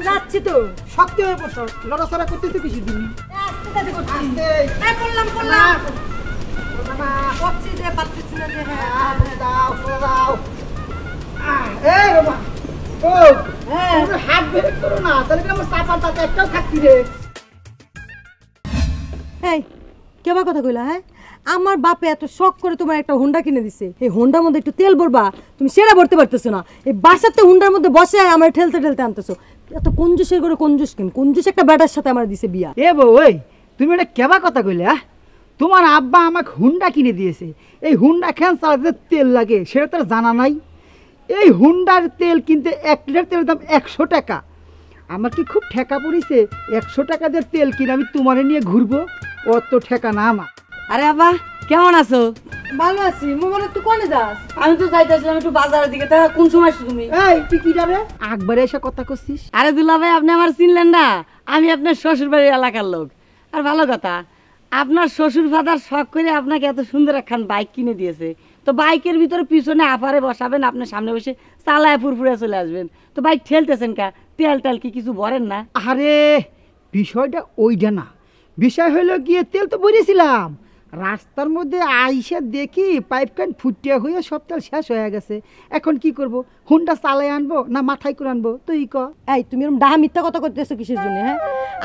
যাচ্ছি তো শক্তি হয়ে পড়ছো লড়াচড়া করতেছো কিছু দিন হাত বের করো না তাহলে আমার চাপা তাতে একটাও থাকতি রে। এই কেবা কথা কইলা? হ্যাঁ আমার বাপে এত শখ করে তোমার একটা হোন্ডা কিনে দিছে, এই হোন্ডার মধ্যে একটু তেল ভরবা, তুমি সেটা ভরতে পারতেছো না। এই বাসাতে হোন্ডার মধ্যে বসে আমার ঠেলতে ঠেলতে আনতেছো। এত কঞ্জুসের করে কঞ্জুস কেন? কঞ্জুস একটা ব্যাটার সাথে আমার দিছে বিয়া। এ বউ ওই তুমি এটা কেবা কথা কইলে? তোমার আব্বা আমাকে হুন্ডা কিনে দিয়েছে, এই হুন্ডা খেন চালাতে তেল লাগে সেটা তোর জানা নাই? এই হুন্ডার তেল কিনতে 1 লিটার তেলের দাম 100 টাকা। আমার কি খুব ঠেকা পড়েছে 100 টাকা দিয়ে তেল কিনে আমি তোমারে নিয়ে ঘুরবো? অত ঠেকা না আমার। আরে আব্বা কেমন আছো? ভালো আছি। মোবাইল তুই কোনে যাস? আমি তো যাইতেছিলাম একটু বাজারের দিকে। তা কোন সময় আসছো তুমি? এই তুই কি যাবে একবারে এসে কথা করছিস? আরে দুলা ভাই আপনি আমার চিনলেন না? আমি আপনার শ্বশুর বাড়ির এলাকার লোক। আর ভালো কথা, আপনার শ্বশুর ফাদার শখ করে আপনাকে এত সুন্দর একখান বাইক কিনে দিয়েছে। তো বাইকের ভিতরে পিছনে আপারে বসাবেন, আপনার সামনে বসে চালায় ফুরফুরে চলে আসবেন। তো বাইক ঠেলতেছেন কা? তেল টেল কি কিছু ভরেন না? আরে বিষয়টা ওইটা না, বিষয় হলো গিয়ে তেল তো ভরেছিলাম, রাস্তার মধ্যে আইসা দেখি পাইপ কান ফুটিয়া হয়ে সব তেল শেষ হয়ে গেছে। এখন কি করব? হুন্ডা চালাই আনবো না মাথায় করে আনবো তুই ক? এই তুমি এরকম ডাহা মিথ্যা কথা করতেছো কিসের জন্য? হ্যাঁ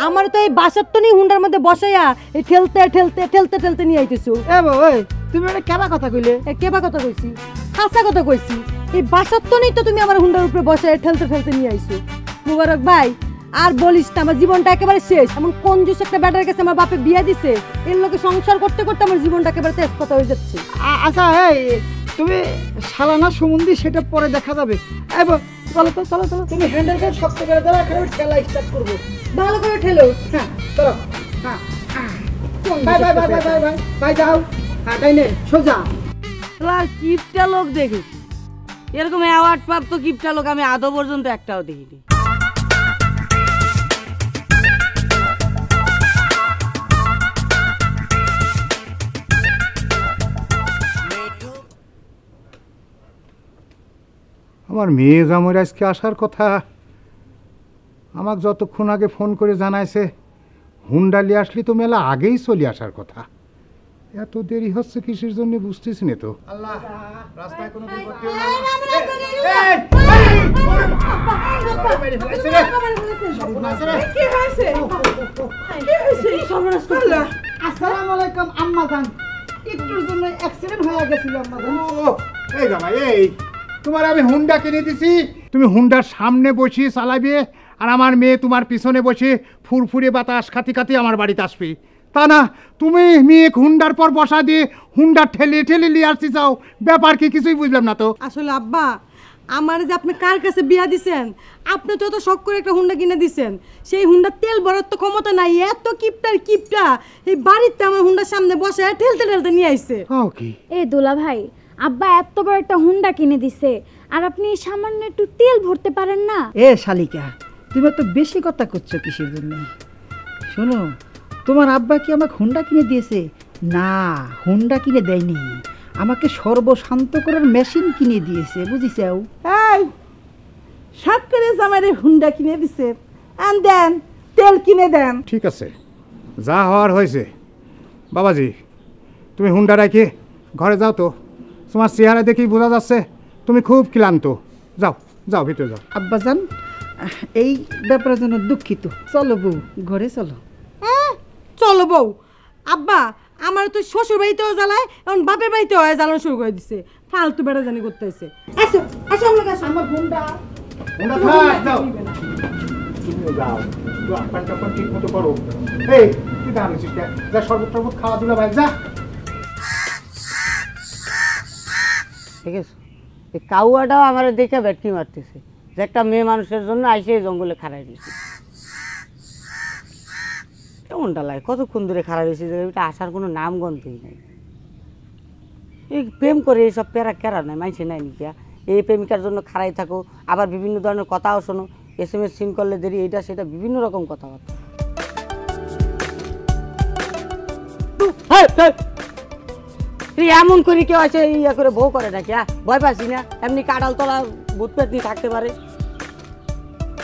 আমার তো এই বাসার তো নেই হুন্ডার মধ্যে বসাইয়া এই ঠেলতে ঠেলতে ঠেলতে ঠেলতে নিয়ে আইতেছো। এ বউ ওই তুমি এটা কেবা কথা কইলে? কেবা কথা কইছি? খাসা কথা কইছি। এই বাসার তো নেই তো তুমি আমার হুন্ডার উপরে বসাইয়া ঠেলতে ঠেলতে নিয়ে আইছো। মুবারক ভাই আর বলিস না, আমার জীবনটা একেবারে শেষ। এমন কঞ্জুস একটা ব্যাটার কাছে আমার বাপে বিয়া দিছে, এর লোকে সংসার করতে করতে আমার জীবনটা একেবারে তেজপাতা হয়ে যাচ্ছে। আচ্ছা এই তুমি সালানা সম্বন্ধে সেটা পরে দেখা যাবে। এই বউ চলো তো চলো চলো, তুমি হ্যান্ডেল করে শক্ত করে দাও, এখানে ঠেলা স্টার্ট করবো। ভালো করে ঠেলো। হ্যাঁ চলো। হ্যাঁ bye bye bye bye bye bye bye যাও। হ্যাঁ তাই নে সোজা। আর কিপটা লোক দেখি, এরকম অ্যাওয়ার্ড প্রাপ্ত কিপটা লোক আমি আদৌ পর্যন্ত একটাও দেখিনি। আমার মেয়ে জামাই আজকে আসার কথা, আমাকে যতক্ষণ আগে ফোন করে জানাইছে হুন্ডা নিয়ে আসলি তো মেলা আগেই চলে আসার কথা। এত দেরি হচ্ছে কিসের জন্য বুঝতেছি না তো। আল্লাহ রাস্তায় কোনো বিপত্তি হলো না। আসসালামু আলাইকুম আম্মা জান, একটুর জন্য অ্যাক্সিডেন্ট হয়ে গেছিল আম্মা জান। এই জামাই এই তোমার আমি হুন্ডা কিনে দিছি, তুমি হুন্ডার সামনে বসিয়ে চালাবে আর আমার মেয়ে তোমার পিছনে বসে ফুরফুরে বাতাস খাতি খাতি আমার বাড়িতে আসবে। তা না তুমি মেয়ে হুন্ডার পর বসা দিয়ে হুন্ডা ঠেলে ঠেলে নিয়ে আসতে চাও, ব্যাপার কি কিছুই বুঝলাম না তো। আসলে আব্বা আমার যে আপনি কার কাছে বিয়া দিছেন, আপনি তো এত শখ করে একটা হুন্ডা কিনে দিছেন, সেই হুন্ডার তেল ভরার তো ক্ষমতা নাই। এত কিপটার কিপটা এই বাড়িতে আমার হুন্ডার সামনে বসে ঠেলতে ঠেলতে নিয়ে আইছে। এই দোলা ভাই আব্বা এত বড় একটা হুন্ডা কিনে দিছে আর আপনি সামান্য একটু তেল ভরতে পারেন না? এ শালিকা তুমি তো বেশি কথা করছো কিসের জন্য? শোনো, তোমার আব্বা কি আমাকে হুন্ডা কিনে দিয়েছে? না, হুন্ডা কিনে দেয়নি, আমাকে সর্বশান্ত করার মেশিন কিনে দিয়েছে, বুঝিছাও? এই সাত করে জামাইরে হুন্ডা কিনে দিছে, আন দেন তেল কিনে দেন। ঠিক আছে, যা হওয়ার হয়েছে। বাবাজি তুমি হুন্ডা রাখে ঘরে যাও তো, তোমার চেহারা দেখেই বোঝা যাচ্ছে তুমি খুব ক্লান্ত। যাও যাও ভিতরে যাও। আব্বাজান এই ব্যাপারের জন্য দুঃখিত। চলো বউ ঘরে চলো। চলো বউ। আব্বা আমার তো শ্বশুর বাড়িতেও জ্বালায়, এখন বাপের বাড়িতেও জ্বালানো শুরু করে দিছে। ফালতু বেড়া জানি করতে হয়েছে। আসো আসো আমার কাছে। আমার হুন্ডা হুন্ডা থাক যাও, তুমি যাও তো আপন টাপন ঠিক মতো করো। এই তুই দাঁড়িয়েছিস কে? যা শরবত টরবত খাওয়া দিলা ভাই যা। ঠিক আছে, এই কাউয়াটাও আমার দেখে ব্যাটকি মারতেছে যে একটা মেয়ে মানুষের জন্য আইসে এই জঙ্গলে খাড়াই দিয়েছে। কেমনটা লাগে, কতক্ষণ ধরে খাড়া দিয়েছে, এটা আসার কোনো নাম গন্ধই নেই। এই প্রেম করে এইসব প্যারা ক্যারা নাই মাইছে নাই নিকিয়া এই প্রেমিকার জন্য খাড়াই থাকো আবার বিভিন্ন ধরনের কথাও শোনো SMS সিন করলে দেরি এইটা সেটা বিভিন্ন রকম কথাবার্তা এমন করে কেউ আছে ইয়া করে বউ করে নাকি ভয় পাচ্ছি না এমনি কাঁঠাল তলা ভূত পেতনি থাকতে পারে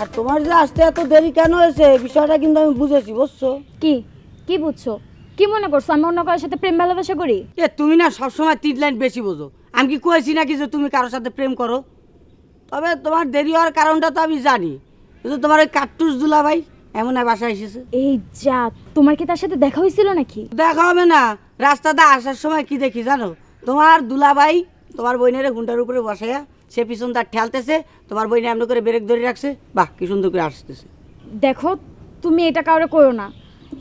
আর তোমার যে আসতে এত দেরি কেন হয়েছে বিষয়টা কিন্তু আমি বুঝেছি বুঝছো কি কি বুঝছো কি মনে করছো আমি অন্য কারোর সাথে প্রেম ভালোবাসা করি তুমি না সবসময় 3 লাইন বেশি বোঝো আমি কি কয়েছি নাকি যে তুমি কারোর সাথে প্রেম করো তবে তোমার দেরি হওয়ার কারণটা তো আমি জানি কিন্তু তোমার ওই কাট্টুস দুলা ভাই এমন বাসায় এসেছে এই যা তোমার কি তার সাথে দেখা হয়েছিল নাকি দেখা হবে না রাস্তাতে আসার সময় কি দেখি জানো তোমার দুলাভাই তোমার বোনের ঘুমটার উপরে বসাইয়া সে পিছন তার ঠেলতেছে তোমার বোন এমন করে ব্রেক ধরে রাখছে বাহ কি সুন্দর করে আসতেছে দেখো তুমি এটা কাউরে করো না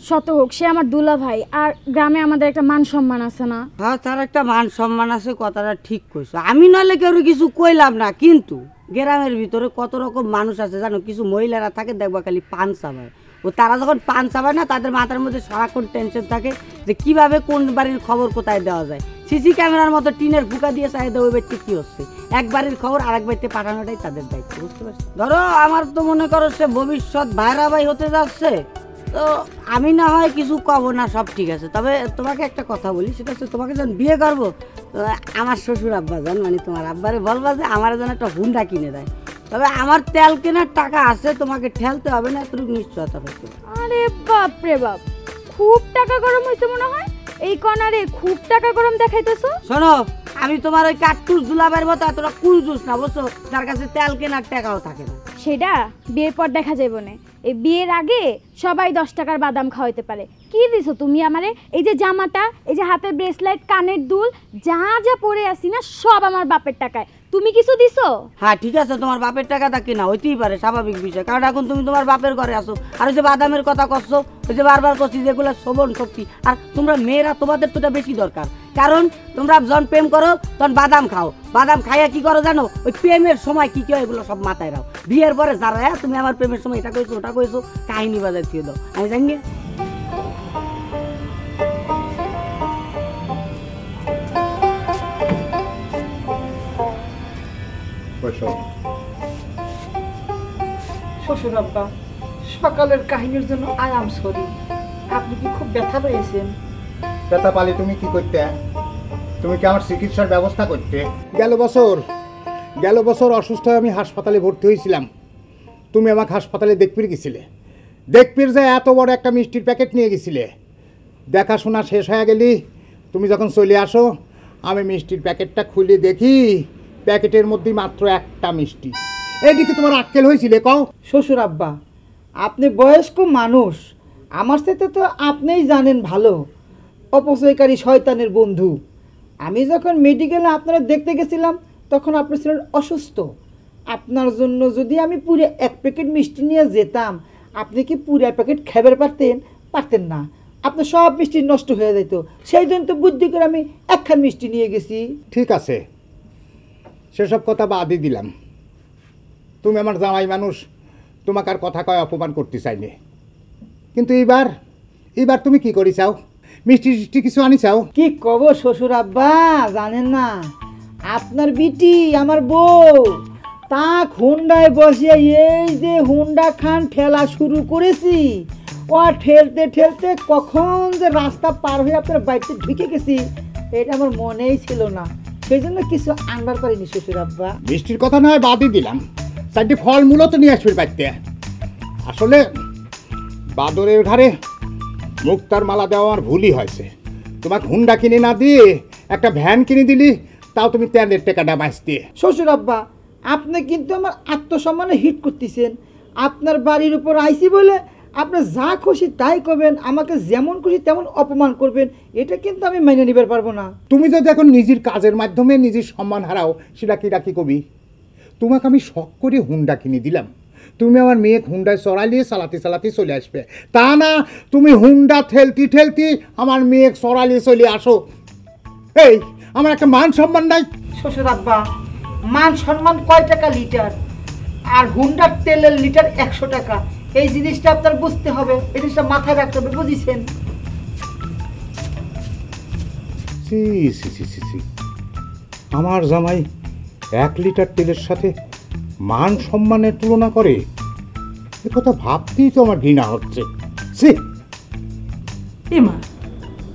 শত হোক সে আমার দুলা ভাই আর গ্রামে আমাদের একটা মান সম্মান আছে না হ্যাঁ তার একটা মান সম্মান আছে কথাটা ঠিক কইছো আমি নাহলে কেউ কিছু কইলাম না কিন্তু গ্রামের ভিতরে কত রকম মানুষ আছে জানো কিছু মহিলারা থাকে দেখবা খালি পান চাবায় ও তারা যখন পান চাবায় না তাদের মাথার মধ্যে সারাক্ষণ টেনশন থাকে যে কিভাবে কোন বাড়ির খবর কোথায় দেওয়া যায় সিসি ক্যামেরার মতো টিনের ফুকা দিয়ে চাহিদা ওই ব্যক্তি কি হচ্ছে এক বাড়ির খবর আরেক বাড়িতে পাঠানোটাই তাদের দায়িত্ব বুঝতে পারছো ধরো আমার তো মনে করো সে ভবিষ্যৎ ভাইরা ভাই হতে যাচ্ছে তো আমি না হয় কিছু কব না সব ঠিক আছে তবে তোমাকে একটা কথা বলি সেটা হচ্ছে তোমাকে যখন বিয়ে করবো আমার শ্বশুর আব্বা জান মানে তোমার আব্বারে বলবা যে আমার যেন একটা হুন্ডা কিনে দেয় তবে আমার তেল কেনার টাকা আছে তোমাকে ঠেলতে হবে না এতটুকু নিশ্চয়তা হচ্ছে আরে বাপ রে বাপ খুব টাকা গরম হয়েছে মনে হয় এই কনারে খুব টাকা গরম দেখাইতেছো শোনো আমি তোমার ওই কাট্টুস দুলাভাইয়ের মতো এতটা কুলজুস না বুঝছো তার কাছে তেল কেনার টাকাও থাকে না সেটা বিয়ের পর দেখা যাবে না এই বিয়ের আগে সবাই 10 টাকার বাদাম খাওয়াইতে পারে কি দিছো তুমি আমারে এই যে জামাটা এই যে হাতের ব্রেসলেট কানের দুল যা যা পরে আসি না সব আমার বাপের টাকায় তুমি কিছু দিছো হ্যাঁ ঠিক আছে তোমার বাপের টাকাটা কিনা হইতেই পারে স্বাভাবিক বিষয় কারণ এখন তুমি তোমার বাপের ঘরে আসো আর ওই যে বাদামের কথা করছো ওই যে বারবার করছি যেগুলো শোভন শক্তি আর তোমরা মেয়েরা তোমাদের তো বেশি দরকার কারণ তোমরা যখন প্রেম করো তখন বাদাম খাও বাদাম খাইয়া কি করো জানো ওই প্রেমের সময় কি কি হয় এগুলো সব মাথায় রাখো বিয়ের পরে যারা তুমি আমার প্রেমের সময় এটা কইছো ওটা কইছো কাহিনী বাজার দিয়ে দাও আমি জানি শ্বশুর আব্বা সকালের কাহিনীর জন্য আই এম সরি আপনি কি খুব ব্যথা পেয়েছেন ব্যথা পালে তুমি কি করতে তুমি কি আমার চিকিৎসার ব্যবস্থা করতে গেল বছর অসুস্থ হয়ে আমি হাসপাতালে ভর্তি হয়েছিলাম তুমি আমাকে হাসপাতালে দেখপির গেছিলে দেখপির যে এত বড় একটা মিষ্টির প্যাকেট নিয়ে গেছিলে দেখাশোনা শেষ হয়ে গেলি তুমি যখন চলে আসো আমি মিষ্টির প্যাকেটটা খুলে দেখি প্যাকেটের মধ্যে মাত্র একটা মিষ্টি এইদিকে তোমার আক্কেল হয়েছিল কও শ্বশুর আব্বা আপনি বয়স্ক মানুষ আমার সাথে তো আপনিই জানেন ভালো অপচয়কারী শয়তানের বন্ধু আমি যখন মেডিকেলে আপনারা দেখতে গেছিলাম তখন আপনি ছিলেন অসুস্থ আপনার জন্য যদি আমি পুরো 1 প্যাকেট মিষ্টি নিয়ে যেতাম আপনি কি পুরো প্যাকেট খাবার পারতেন না আপনার সব মিষ্টি নষ্ট হয়ে যেত সেই জন্য তো বুদ্ধি করে আমি একখান মিষ্টি নিয়ে গেছি ঠিক আছে সেসব কথা বাদই দিলাম তুমি আমার জামাই মানুষ তোমাকে আর কথা কয় অপমান করতে চাইনি কিন্তু এইবার তুমি কি করি চাও মিষ্টি টিষ্টি কিছু আনি চাও কি কব শ্বশুর আব্বা জানেন না আপনার বিটি আমার বউ তা হুন্ডায় বসে এই যে হুন্ডা খান ঠেলা শুরু করেছি ও ঠেলতে ঠেলতে কখন যে রাস্তা পার হয়ে আপনার বাড়িতে ঢুকে গেছি এটা আমার মনেই ছিল না সেই জন্য কিছু আনবার পারিনি শ্বশুর আব্বা মিষ্টির কথা নয় বাদই দিলাম চারটি ফলমূলও তো নিয়ে আসবে বাড়িতে আসলে বাদরের ঘরে মুক্তার মালা দেওয়া আমার ভুলই হয়েছে তোমাকে হুন্ডা কিনে না দিয়ে একটা ভ্যান কিনে দিলি তাও তুমি তেলের টাকাটা বাঁচতে শ্বশুর আব্বা আপনি কিন্তু আমার আত্মসম্মানে হিট করতেছেন আপনার বাড়ির উপর আইসি বলে আপনি যা খুশি তাই করবেন আমাকে যেমন খুশি তেমন অপমান করবেন এটা কিন্তু আমি মেনে নিতে পারবো না তুমি যদি এখন নিজের কাজের মাধ্যমে নিজের সম্মান হারাও সেটা কি কবি তোমাকে আমি শখ করে হুন্ডা কিনে দিলাম তুমি আমার মেয়ে হুন্ডায় চড়ালিয়ে চালাতে চলে আসবে তা না তুমি হুন্ডা ঠেলতি আমার মেয়ে চড়ালিয়ে চলে আসো এই আমার একটা মান সম্মান নাই শ্বশুর আব্বা মান সম্মান কয় টাকা লিটার আর হুন্ডার তেলের লিটার 100 টাকা এই জিনিসটা আপনার বুঝতে হবে এই জিনিসটা মাথায় রাখতে হবে বুঝেছেন সি আমার জামাই 1 লিটার তেলের সাথে মান সম্মানের তুলনা করে, এ কথা ভাবতেই তো আমার ঘৃণা হচ্ছে। সে এমা,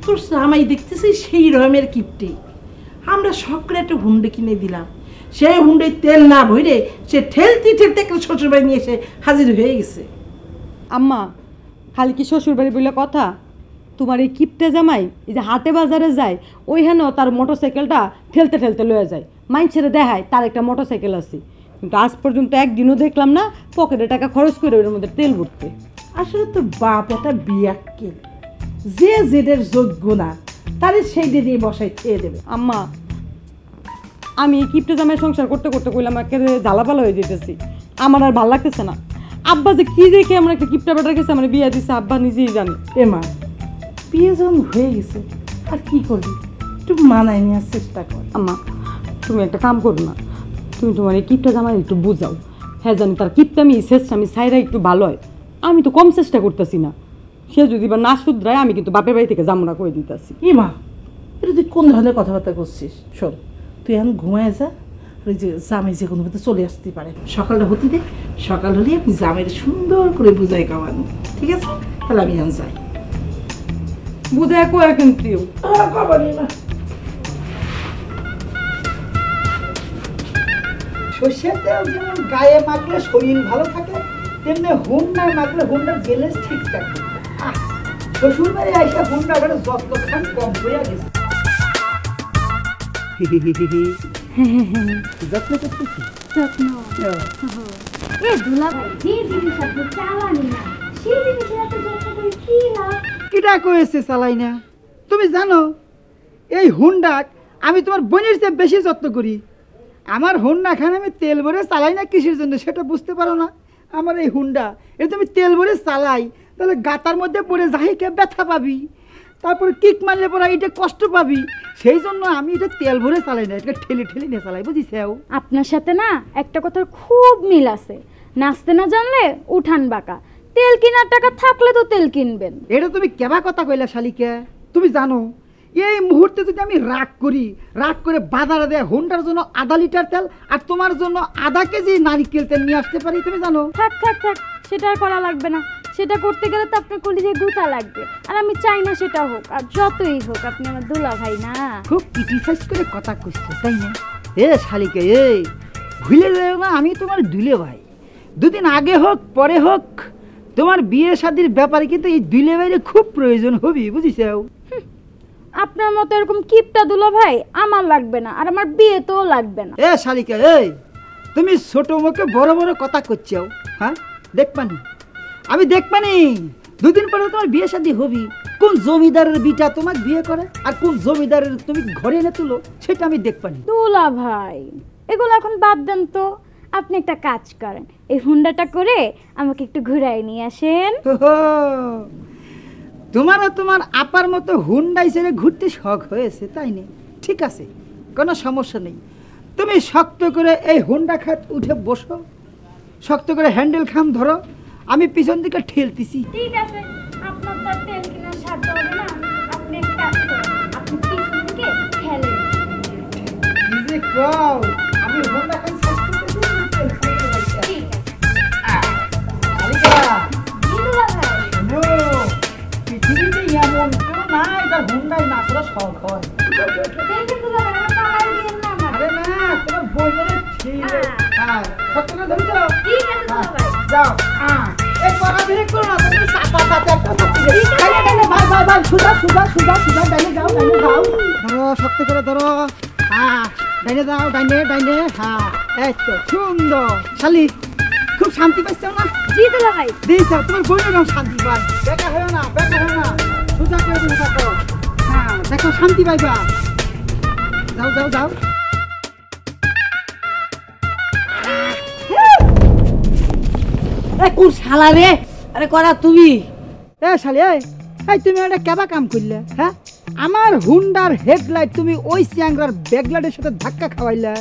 তোর জামাই দেখতেছি সেই রকমের কিপটে। আমরা শখ করে একটা হুন্ডে কিনে দিলাম, সেই হুন্ডে তেল না ভরে সে ঠেলতে ঠেলতে একটা শ্বশুরবাড়ি নিয়ে এসে হাজির হয়ে গেছে। আম্মা, খালি কি শ্বশুর বাড়ি বলে কথা? তোমার এই কিপটে জামাই এই যে হাটে বাজারে যায়, ওইখানেও তার মোটরসাইকেলটা ঠেলতে ঠেলতে লয়ে যায়। মাইনছেরে দেখায় তার একটা মোটরসাইকেল আছে, কিন্তু আজ পর্যন্ত একদিনও দেখলাম না পকেটে টাকা খরচ করে ওর মধ্যে তেল ভরতে। আসলে তোর বাপ একটা বিয়াক্কেল, যে জেদের যোগ্য না তারে সেই দিয়ে বসাই খেয়ে দেবে। আম্মা, আমি এই কিপটে জামাই সংসার করতে করতে কইলাম একেবারে জ্বালাপালা হয়ে যেতেছি, আমার আর ভালো লাগতেছে না। আব্বা যে কি দেখে আমার একটা কিপটা বেটার কাছে আমার বিয়ে দিচ্ছে আব্বা নিজেই জানে। এমা, বিয়ে যখন হয়ে গেছে আর কি করবি, একটু মানায় নেওয়ার চেষ্টা কর। আম্মা, তুমি একটা কাম করো না, তুমি তোমার এই কিপটা জামাই একটু বুঝাও। হ্যাঁ জানি তার কিপটামি চেষ্টা আমি সাইরা একটু ভালো হয়, আমি তো কম চেষ্টা করতেছি না। সে যদি বা না শুধরায় আমি কিন্তু বাপের বাড়ি থেকে জামুনা করে দিতেছি। এমা, এটা তুই কোন ধরনের কথাবার্তা করছিস? শোন, তুই এখন ঘুমায় যা, ওই যে জামাই যে কোনো মতো চলে আসতে পারে, সকালটা হতে দে। সকাল হলে আমি জামাইয়ের সুন্দর করে বুঝাই খাওয়ানো, ঠিক আছে? তাহলে আমি এখন যাই। বুঝায় কয়ে কিন্তু সর্ষের তেল যেমন গায়ে মাখলে শরীর ভালো থাকে, তেমনি হুন্ডায় মাখলে হুন্ডার ব্যালেন্স ঠিক থাকে। শ্বশুর বাড়ি আইসা হুন্ডা ঘরে যতক্ষণ কম হইয়া গেছে। যত্ন করতেছি। যত্ন এ দুলা ভাই, যে জিনিস আপনি চালানি না সেই জিনিসের এত যত্ন করে কি লাভ? কিটা কয়েছে চালাই না? তুমি জানো এই হুন্ডা আমি তোমার বোনের চেয়ে বেশি যত্ন করি। আমার হুন্ডা খান আমি তেল ভরে চালাই না কিসের জন্য সেটা বুঝতে পারো না? আমার এই হুন্ডা এটা তুমি তেল ভরে চালাই, তাহলে গাতার মধ্যে পড়ে যাইকে ব্যথা পাবি, তারপরে কিক মারলে পরে এটা কষ্ট পাবি। সেই জন্য আমি এটা তেল ভরে চালাই না, এটা ঠেলে ঠেলে নিয়ে চালাই, বুঝিসেও? আপনার সাথে না একটা কথার খুব মিল আছে, নাচতে না জানলে উঠান বাঁকা। তেল কেনার টাকা থাকলে তো তেল কিনবেন। এটা তুমি কেবা কথা কইলা শালিকা? তুমি জানো এই মুহূর্তে যদি আমি রাগ করে বাজারে দেয় হুন্ডার জন্য আধা লিটার তেল আর তোমার জন্য আধা কেজি নারিকেল তেল নিয়ে আসতে পারি, তুমি জানো? থাক থাক থাক, সেটা আর করা লাগবে না। সেটা করতে গেলে তো আপনার কলিজায় গুতা লাগবে, আর আমি চাই না সেটা হোক। আর যতই হোক আপনি আমার দুলা ভাই না। খুব ক্রিটিসাইজ করে কথা কইছো তাই না? এ শালিকা, এই ভুলে যাও না আমি তোমার দুলে ভাই। দুদিন আগে হোক পরে হোক তোমার বিয়ে শাদির ব্যাপারে কিন্তু এই দুলে ভাইয়ের খুব প্রয়োজন হবে, বুঝিসেও? আপনার মতো এরকম কিপটা দুলা ভাই আমার লাগবে না, আর আমার বিয়েতেও লাগবে না। এ শালিকা, এই তুমি ছোট মুখে বড় বড় কথা করছো, হ্যাঁ? দেখবানি, আমি দেখবানি দুদিন পরে তোমার বিয়ে শাদী হবি। কোন জমিদারের বিটা তোমাকে বিয়ে করে আর কোন জমিদারের তুমি ঘরে এনে তুলো সেটা আমি দেখবানি। দুলা ভাই এগুলো এখন বাদ দেন তো। আপনি একটা কাজ করেন, এই হুন্ডাটা করে আমাকে একটু ঘুরাই নিয়ে আসেন। তোমারও তোমার আপার মতো হুন্ডাই ছেড়ে ঘুরতে শখ হয়েছে তাই না? ঠিক আছে, কোনো সমস্যা নেই। তুমি শক্ত করে এই হুন্ডা খাট উঠে বসো, শক্ত করে হ্যান্ডেল খাম ধরো, আমি পিছন দিকে ঠেলতেছি। ঠিক আছে, আপনার তো তেল কেনার সাধ্য হবে না। আপনি এক কাজ করেন, আপনি পিছন থেকে ঠেলেন। আমি হুন্ডা খান ঠিক আছে। দুলা ভাই পৃথিবীতে এমন কেউ নাই যার হুন্ডাই না করা শখ হয়। দেখে দুলা ভাই আমার পাড়ায় দিয়েন না আমার। আরে না, তোমার বইয়ের ঠিক হ্যাঁ, শক্ত করে ধরে যাও। ঠিক আছে দুলা ভাই। যাও, এই পড়া ধরে করো না, তুমি চাপা চাপা একটা শক্তি দে। ভাই সুজা ডাইনে যাও। ধরো, শক্ত করে ধরো। হ্যাঁ, ডাইনে যাও, ডাইনে। হ্যাঁ, এই তো সুন্দর। শালি খুব শান্তি পাইছো না? জি দুলা ভাই। দিয়েছ, তোমার বইয়ের শান্তি পায়। বেকা হয়েও না। সুজা করে তুমি থাকো। হ্যাঁ, দেখো শান্তি পাইবা। যাও। কোন শালা রে? আরে করা তুমি? শালি, এই তুমি একটা কেবা কাম করলে? হ্যাঁ, আমার হুন্ডার হেডলাইট তুমি ওই চ্যাংরার ব্যাকলাইটের সাথে ধাক্কা খাওয়াইলা।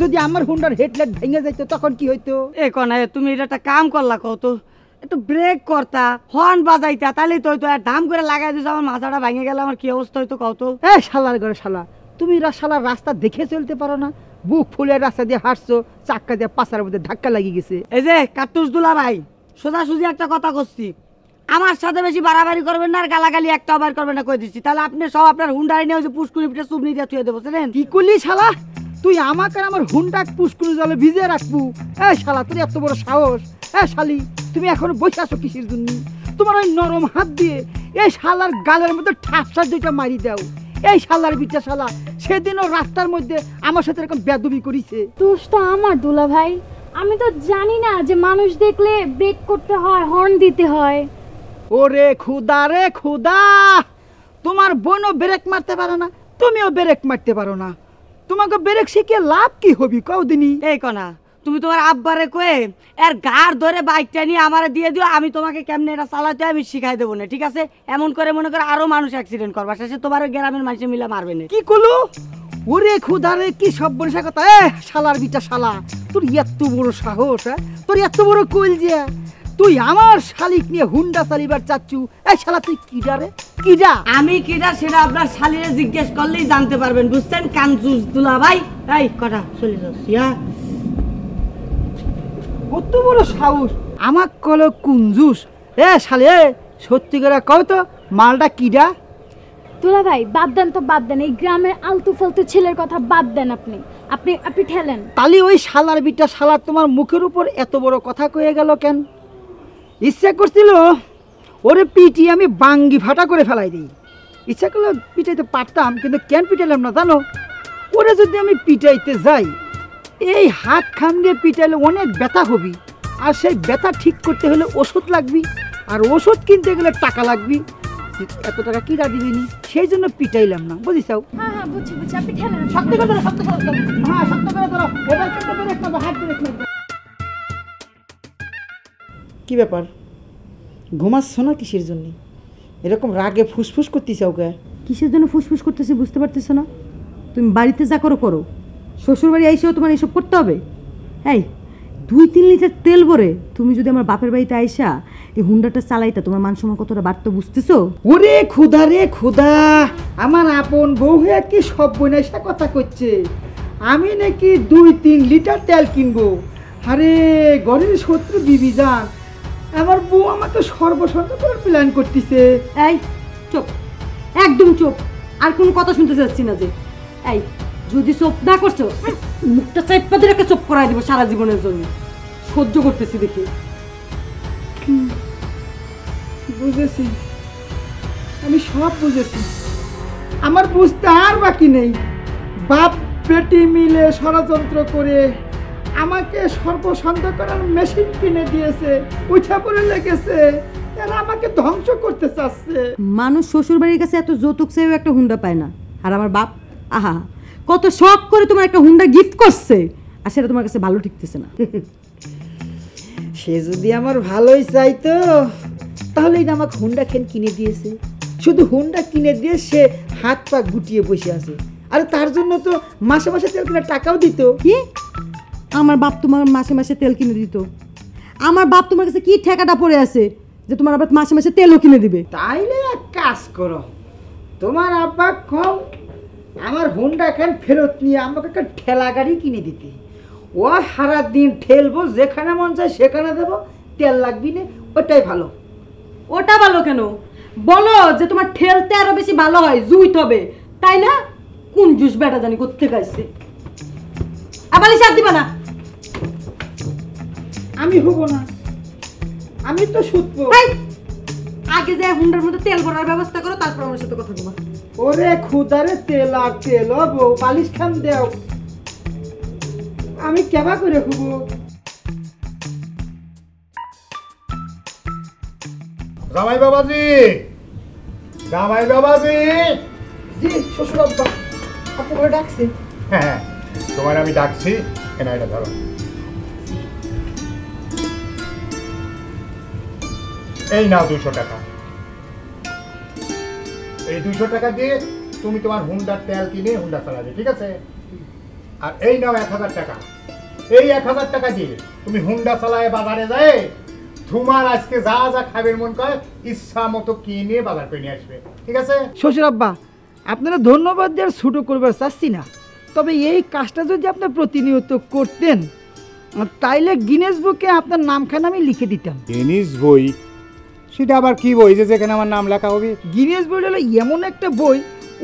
যদি আমার হুন্ডার হেডলাইট ভেঙে যাইতো তখন কি হইতো? এ কনা, তুমি এটা একটা কাম করলা, কত একটু ব্রেক করতা, হর্ন বাজাইতা, তাহলে তো হইতো। আর ধাম করে লাগাই দিছো, আমার মাথাটা ভেঙে গেল, আমার কি অবস্থা হইতো কত? শালার ঘরে শালা, তুমি শালা রাস্তা দেখে চলতে পারো না? বুক ফুলে রাস্তা দিয়ে হাঁটছো, চাক্কা দিয়ে পাশার মধ্যে ধাক্কা লাগিয়ে গেছে। এই যে কাটুস দুলা ভাই, সোজাসুজি একটা কথা করছি, আমার সাথে বেশি বাড়াবাড়ি করবেন না আর গালাগালি একটা বার করবেন না, কই দিচ্ছি। তাহলে আপনি সব আপনার হুন্ডাই নিয়ে যে পুষ্কুনি পিঠে চুবনি দিয়ে থুয়ে দেবো, বুঝলেন? কি করলি শালা? তুই আমাকে আর আমার হুন্ডা পুষ্কুনি জলে ভিজিয়ে রাখবো? এই শালা, তোর এত বড় সাহস! শালি, তুমি এখনো বসে আসো কিসের জন্য? তোমার ওই নরম হাত দিয়ে এই শালার গালের মধ্যে ঠাপসা দুইটা মারি দাও। এই শালার বিচ্ছা শালা সেদিনও রাস্তার মধ্যে আমার সাথে এরকম বেদবি করেছে। দোষ তো আমার দুলা ভাই, আমি তো জানি না যে মানুষ দেখলে ব্রেক করতে হয়, হর্ন দিতে হয়। ওরে খুদা রে খুদা, তোমার বোনও ব্রেক মারতে পারো না, তুমিও ব্রেক মারতে পারো না। তোমাকে ব্রেক শিখে লাভ কি হবি কও দিনি? এই কনা, তুমি তোমার আব্বারে কয়ে এর গাড় ধরে বাইকটা নিয়ে আমারে দিয়ে দিও, আমি তোমাকে কেমনে এটা চালাতে আমি শিখাই দেবো না, ঠিক আছে? এমন করে মনে করে আরো মানুষ অ্যাক্সিডেন্ট করবা, শেষে তোমার ওই গ্রামের মানুষে মিলে মারবে না। কি করলো? ওরে খুদা রে, কি সব বলিস কথা! শালার বিটা শালা, তোর এত বড় সাহস! তোর এত বড় কলজা! তুই আমার শালিক নিয়ে হুন্ডা চালিবার চাচ্ছু? এই শালা তুই কিডা রে? কিডা? আমি কিডা সেটা আপনার শালিরে জিজ্ঞেস করলেই জানতে পারবেন, বুঝছেন? কানজুস দুলা ভাই। এই কটা চলে যাচ্ছি। কত বড় সাহস! আমার কল কুঞ্জুস! শালে, সত্যি করে কও তো, মালটা কিডা? দুলা ভাই বাদ দেন তো, বাদ দেন, এই গ্রামের আলতু ফালতু ছেলের কথা বাদ দেন। আপনি আপনি আপনি ঠেলেন। তালি ওই শালার বিটা শালা তোমার মুখের উপর এত বড় কথা কয়ে গেল কেন? ইচ্ছা করছিল ওরে পিটি আমি বাঙ্গি ফাটা করে ফেলাই দিই। ইচ্ছা করলে পিটাইতে পারতাম, কিন্তু কেন পিটাইলাম না জানো? ওরে যদি আমি পিটাইতে যাই, এই হাত খান দিয়ে পিটাইলে অনেক ব্যথা হবি, আর সেই ব্যথা ঠিক করতে হলে ওষুধ লাগবি, আর ওষুধ কিনতে গেলে টাকা লাগবি। এত টাকা কিরা দিবিনি, সেই জন্য পিটাইলাম না, বুঝিসাও? হ্যাঁ হ্যাঁ, বুঝছি বুঝছি, আপনি ঠেলেন। শক্ত করে ধরো, শক্ত করে ধরো। হ্যাঁ, শক্ত করে ধরো। এবার কিন্তু ব্রেক মারবে, হাত ব্রেক মারবে। কি ব্যাপার, ঘুমাচ্ছ না কিসের জন্য? এরকম রাগে ফুসফুস করতেছ ওকে? কিসের জন্য ফুসফুস করতেছি বুঝতে পারতেছো না? তুমি বাড়িতে যা করো করো, শ্বশুর বাড়ি আইসেও তোমার এসব করতে হবে? এই 2-3 লিটার তেল ভরে তুমি যদি আমার বাপের বাড়িতে আইসা এই হুন্ডাটা চালাইতা, তোমার মান সম্মান কতটা বাড়তো বুঝতেছো? ওরে খুদা রে খুদা, আমার আপন বউ হয়ে কি সব বইনাইসা কথা করছে। আমি নাকি 2-3 লিটার তেল কিনবো? আরে ঘরের শত্রু বিবি যান, আমার বউ আমাকে সর্বসন্ত করে প্ল্যান করতেছে। এই চুপ, একদম চুপ, আর কোনো কথা শুনতে চাচ্ছি না। যে এই যদি চুপ না করছো, মুখটা চাইপা দিয়ে একটা চুপ করাই দিব সারা জীবনের জন্য। সহ্য করতেছি দেখি। বুঝেছি, আমি সব বুঝেছি, আমার বুঝতে আর বাকি নেই। বাপ বেটি মিলে ষড়যন্ত্র করে আমাকে সর্বশান্ত করার মেশিন কিনে দিয়েছে, উঠা পড়ে লেগেছে, এরা আমাকে ধ্বংস করতে চাচ্ছে। মানুষ শ্বশুর বাড়ির কাছে এত যৌতুক চেয়েও একটা হুন্ডা পায় না, আর আমার বাপ আহা কত শখ করে তোমার একটা হুন্ডা গিফট করছে, আর সেটা তোমার কাছে ভালো ঠিকতেছে না। সে যদি আমার ভালোই চাইতো তাহলেই না আমাকে হুন্ডা কিনে দিয়েছে। শুধু হুন্ডা কিনে দিয়ে সে হাত পা গুটিয়ে বসে আছে, আর তার জন্য তো মাসে মাসে তেল কিনে টাকাও দিত। কি আমার বাপ তোমার মাসে মাসে তেল কিনে দিত? আমার বাপ তোমার কাছে কি ঠেকাটা পড়ে আছে যে তোমার আবার মাসে মাসে তেলও কিনে দিবে? তাইলে এক কাজ করো, তোমার আব্বা কম আমার হুন্ডা ফেরত নিয়ে আমাকে একটা ঠেলা গাড়ি কিনে দিতে। ও সারা দিন ঠেলবো, যেখানে মন চায় সেখানে দেবো, তেল লাগবি না, ওটাই ভালো। ওটা ভালো কেন? বলো যে তোমার ঠেলতে আরো বেশি ভালো হয়, জুইত হবে, তাই না? কোন জুস বেটা জানি কোত্থেকে আসছে। আবার হিসাব দিবা না। আমি হবো না, আমি তো শুধবো। আগে যে হুন্ডার মধ্যে তেল ভরার ব্যবস্থা করো, তারপর আমার সাথে কথা বলবা। ওরে খুদারে তেল আর তেল হবো, পালিশ খান দেও, আমি কেবা করে হবো? জামাই বাবাজি, জামাই বাবাজি। জি শ্বশুর আব্বা, আপনি করে ডাকছে? হ্যাঁ, তোমার আমি ডাকছি, এনা এটা ধরো। এই নাও 200 টাকা। এই 200 টাকা দিয়ে তুমি তোমার হুন্ডার তেল কিনে হুন্ডা চালাবে, ঠিক আছে? আর এই নাও 1000 টাকা। এই 1000 টাকা দিয়ে তুমি হুন্ডা চালায় বাজারে যায়, তোমার আজকে যা যা খাবের মন করে ইচ্ছা মতো কিনে বাজার করে নিয়ে আসবে, ঠিক আছে? শ্বশুর আব্বা, আপনারা ধন্যবাদ দেওয়ার ছোটো করবার চাচ্ছি না, তবে এই কাজটা যদি আপনার প্রতিনিয়ত করতেন তাইলে গিনেস বুকে আপনার নামখানা আমি লিখে দিতাম। গিনেস বই? সেটা আবার কি বই যে যেখানে আমার নাম লেখা হবে? গিনেস বই হলো এমন একটা বই,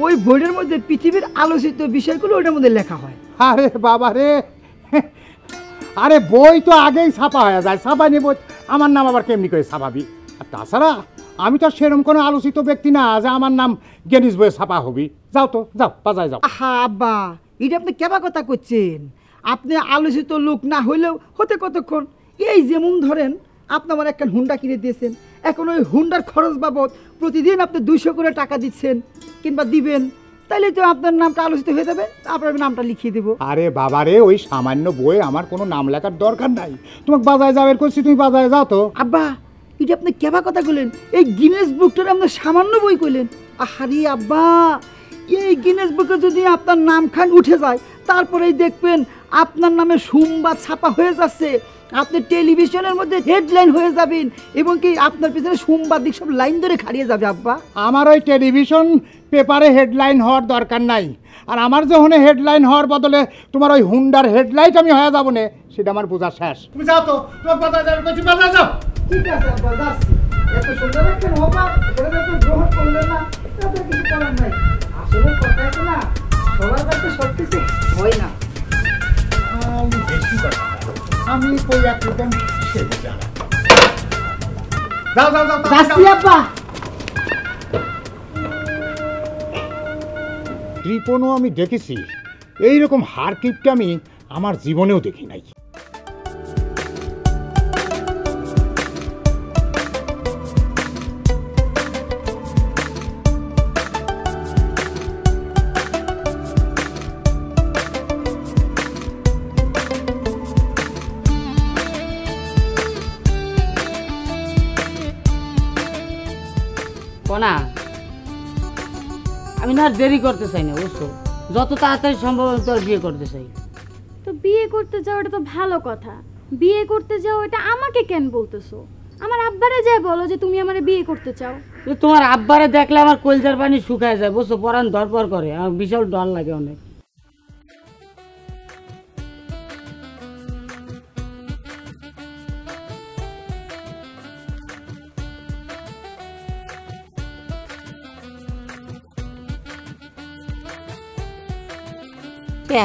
ওই বইয়ের মধ্যে পৃথিবীর আলোচিত বিষয়গুলো ওইটার মধ্যে লেখা হয়। আরে বাবা রে, আরে বই তো আগেই ছাপা হয়ে যায়, ছাপা নিয়ে বই আমার নাম আবার কেমনি করে ছাপাবি? আর তাছাড়া আমি তো সেরকম কোনো আলোচিত ব্যক্তি না যে আমার নাম গিনেস বইয়ে ছাপা হবি। যাও তো, যাও বাজারে যাও। আহা আব্বা, এটা আপনি কেবা কথা করছেন? আপনি আলোচিত লোক না হইলেও হতে কতক্ষণ। এই যেমন ধরেন আপনি আমার একটা হুন্ডা কিনে দিয়েছেন, এখন ওই হুন্ডার খরচ বাবদ প্রতিদিন আপনি 200 করে টাকা দিচ্ছেন কিংবা দিবেন, তাইলে তো আপনার নামটা আলোচিত হয়ে যাবে, তারপরে আমি নামটা লিখিয়ে দেবো। আরে বাবা রে, ওই সামান্য বই আমার কোনো নাম লেখার দরকার নাই। তোমাকে বাজারে যাবের করছি, তুমি বাজারে যাও তো। আব্বা, এটা আপনি কেবা কথা কইলেন? এই গিনেস বুকটার আপনার সামান্য বই কইলেন? আহারি আব্বা, এই গিনেস বুকে যদি আপনার নামখান উঠে যায়, তারপরেই দেখবেন আপনার নামে সংবাদ ছাপা হয়ে যাচ্ছে, আপনি টেলিভিশনের মধ্যে হেডলাইন হয়ে যাবেন, এবং কি আপনার পিছনে সাংবাদিক সব লাইন ধরে খাড়িয়ে যাবে। আব্বা, আমার ওই টেলিভিশন পেপারে হেডলাইন হওয়ার দরকার নাই। আর আমার যখন হেডলাইন হওয়ার বদলে তোমার ওই হুন্ডার হেডলাইট আমি হয়ে যাবো না, সেটা আমার বোঝা শেষ। তুমি যাও তো, তোমার বাজারে যাবে করছি, বাজারে যাও। ঠিক আছে আব্বা, যাচ্ছি। এত সুন্দর একটা অভাব, সেটা তো আপনি গ্রহণ করলেন না, তাতে কিছু করার নাই। আসলে কথা আছে না, সবার কাছে সব কিছু হয় না। আমি কই একদম শেষ। যাও যাও যাও, যাচ্ছি আব্বা। কৃপণও আমি দেখেছি, এইরকম হার কিপটা আমি আমার জীবনেও দেখি নাই। কোনা, আমি না আর দেরি করতে চাই না, বুঝছো? যত তাড়াতাড়ি সম্ভব আমি তোর বিয়ে করতে চাই। তো বিয়ে করতে যাও এটা তো ভালো কথা, বিয়ে করতে যাও এটা আমাকে কেন বলতেছো? আমার আব্বারে যাই বলো যে তুমি আমারে বিয়ে করতে চাও। তোমার আব্বারে দেখলে আমার কলজার পানি শুকায় যায়, বুঝছো? পরান ধরপর করে, আমার বিশাল ডর লাগে অনেক।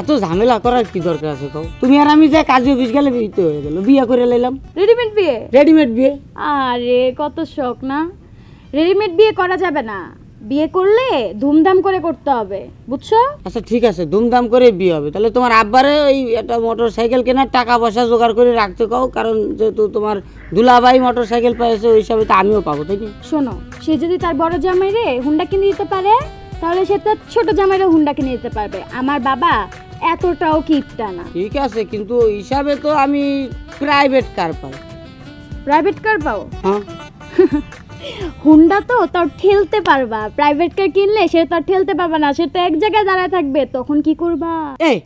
এত ঝামেলা করার কি দরকার আছে কও? তুমি আর আমি যে কাজে অফিস গেলে বিয়ে হয়ে গেল, বিয়ে করে লাইলাম। রেডিমেড বিয়ে? রেডিমেড বিয়ে? আরে কত শখ না! রেডিমেড বিয়ে করা যাবে না, বিয়ে করলে ধুমধাম করে করতে হবে, বুঝছো? আচ্ছা ঠিক আছে, ধুমধাম করে বিয়ে হবে। তাহলে তোমার আব্বারে ওই একটা মোটর সাইকেল কেনার টাকা পয়সা জোগাড় করে রাখতে কও, কারণ যেহেতু তোমার দুলাভাই মোটর সাইকেল পাইছে, ওই হিসাবে তো আমিও পাবো, তাই না? শোনো, সে যদি তার বড় জামাইরে হুন্ডা কিনে দিতে পারে, তাহলে সে তার ছোট জামাইরে হুন্ডা কিনে দিতে পারবে। আমার বাবা এতটাও কিপটা না। ঠিক আছে, কিন্তু হিসাবে তো আমি প্রাইভেট কার পাই। প্রাইভেট কার পাও? হ্যাঁ। হুন্ডা তো তাও ঠেলতে পারবা, প্রাইভেট কার কিনলে সে তো আর ঠেলতে পারবা না, সে তো এক জায়গায় দাঁড়ায় থাকবে, তখন কি করবা? এই